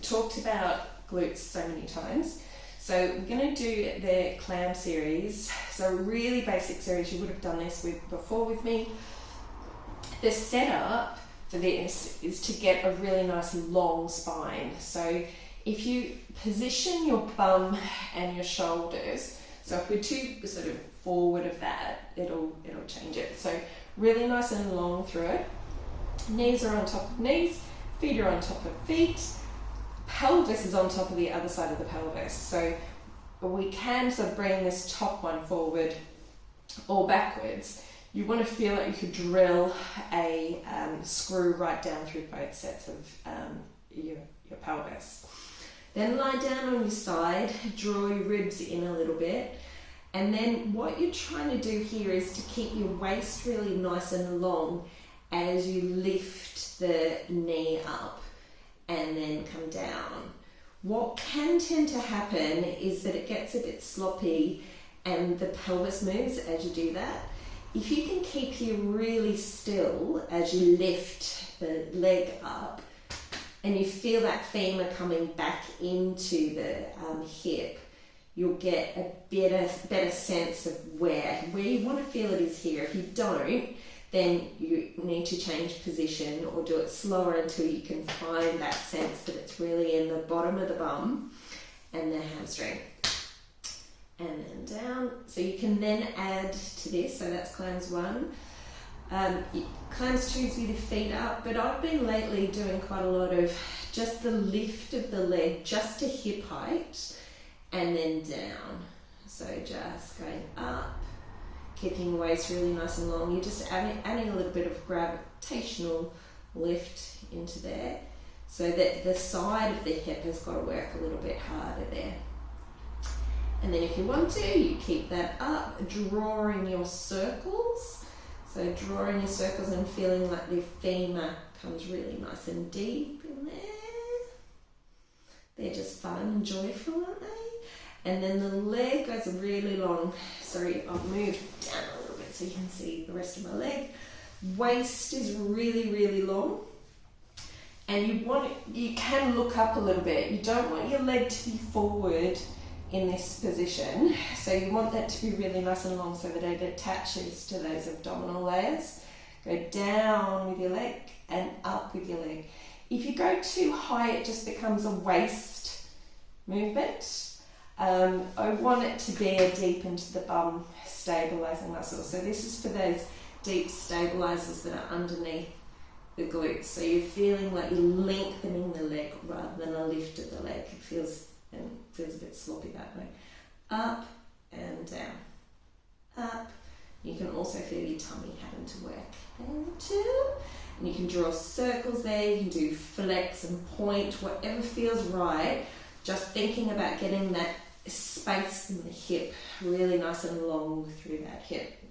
talked about glutes so many times. So we're going to do the clam series. So a really basic series. You would have done this before with me. The setup for this is to get a really nice long spine. So if you position your bum and your shoulders, so if we're too sort of forward of that, it'll change it. So really nice and long through it. Knees are on top of knees, feet are on top of feet, pelvis is on top of the other side of the pelvis. So we can sort of bring this top one forward or backwards. You want to feel like you could drill a screw right down through both sets of your pelvis. Then lie down on your side, draw your ribs in a little bit, and then what you're trying to do here is to keep your waist really nice and long as you lift the knee up and then come down. What can tend to happen is that it gets a bit sloppy and the pelvis moves as you do that. If you can keep you really still as you lift the leg up and you feel that femur coming back into the hip, you'll get a better sense of where you want to feel it is here. If you don't, then you need to change position or do it slower until you can find that sense that it's really in the bottom of the bum and the hamstring. And then down. So you can then add to this, so that's clams 1. Clams 2 is with your feet up, but I've been lately doing quite a lot of just the lift of the leg just to hip height and then down. So just going up, keeping your waist really nice and long. You're just adding a little bit of gravitational lift into there so that the side of the hip has got to work a little bit harder there. And then if you want to, you keep that up, drawing your circles. So drawing your circles and feeling like the femur comes really nice and deep in there. They're just fun and joyful, aren't they? And then the leg goes really long. Sorry, I'll move down a little bit so you can see the rest of my leg. Waist is really, really long. And you can look up a little bit. You don't want your leg to be forward in this position, so you want that to be really nice and long so that it attaches to those abdominal layers. Go down with your leg and up with your leg. If you go too high, it just becomes a waist movement. I want it to be a deep into the bum stabilising muscle. So this is for those deep stabilisers that are underneath the glutes. So you're feeling like you're lengthening the leg rather than a lift of the leg. It feels a bit sloppy that way. Up and down. Up. You can also feel your tummy having to work there too. And you can draw circles there. You can do flex and point, whatever feels right. Just thinking about getting that space in the hip really nice and long through that hip.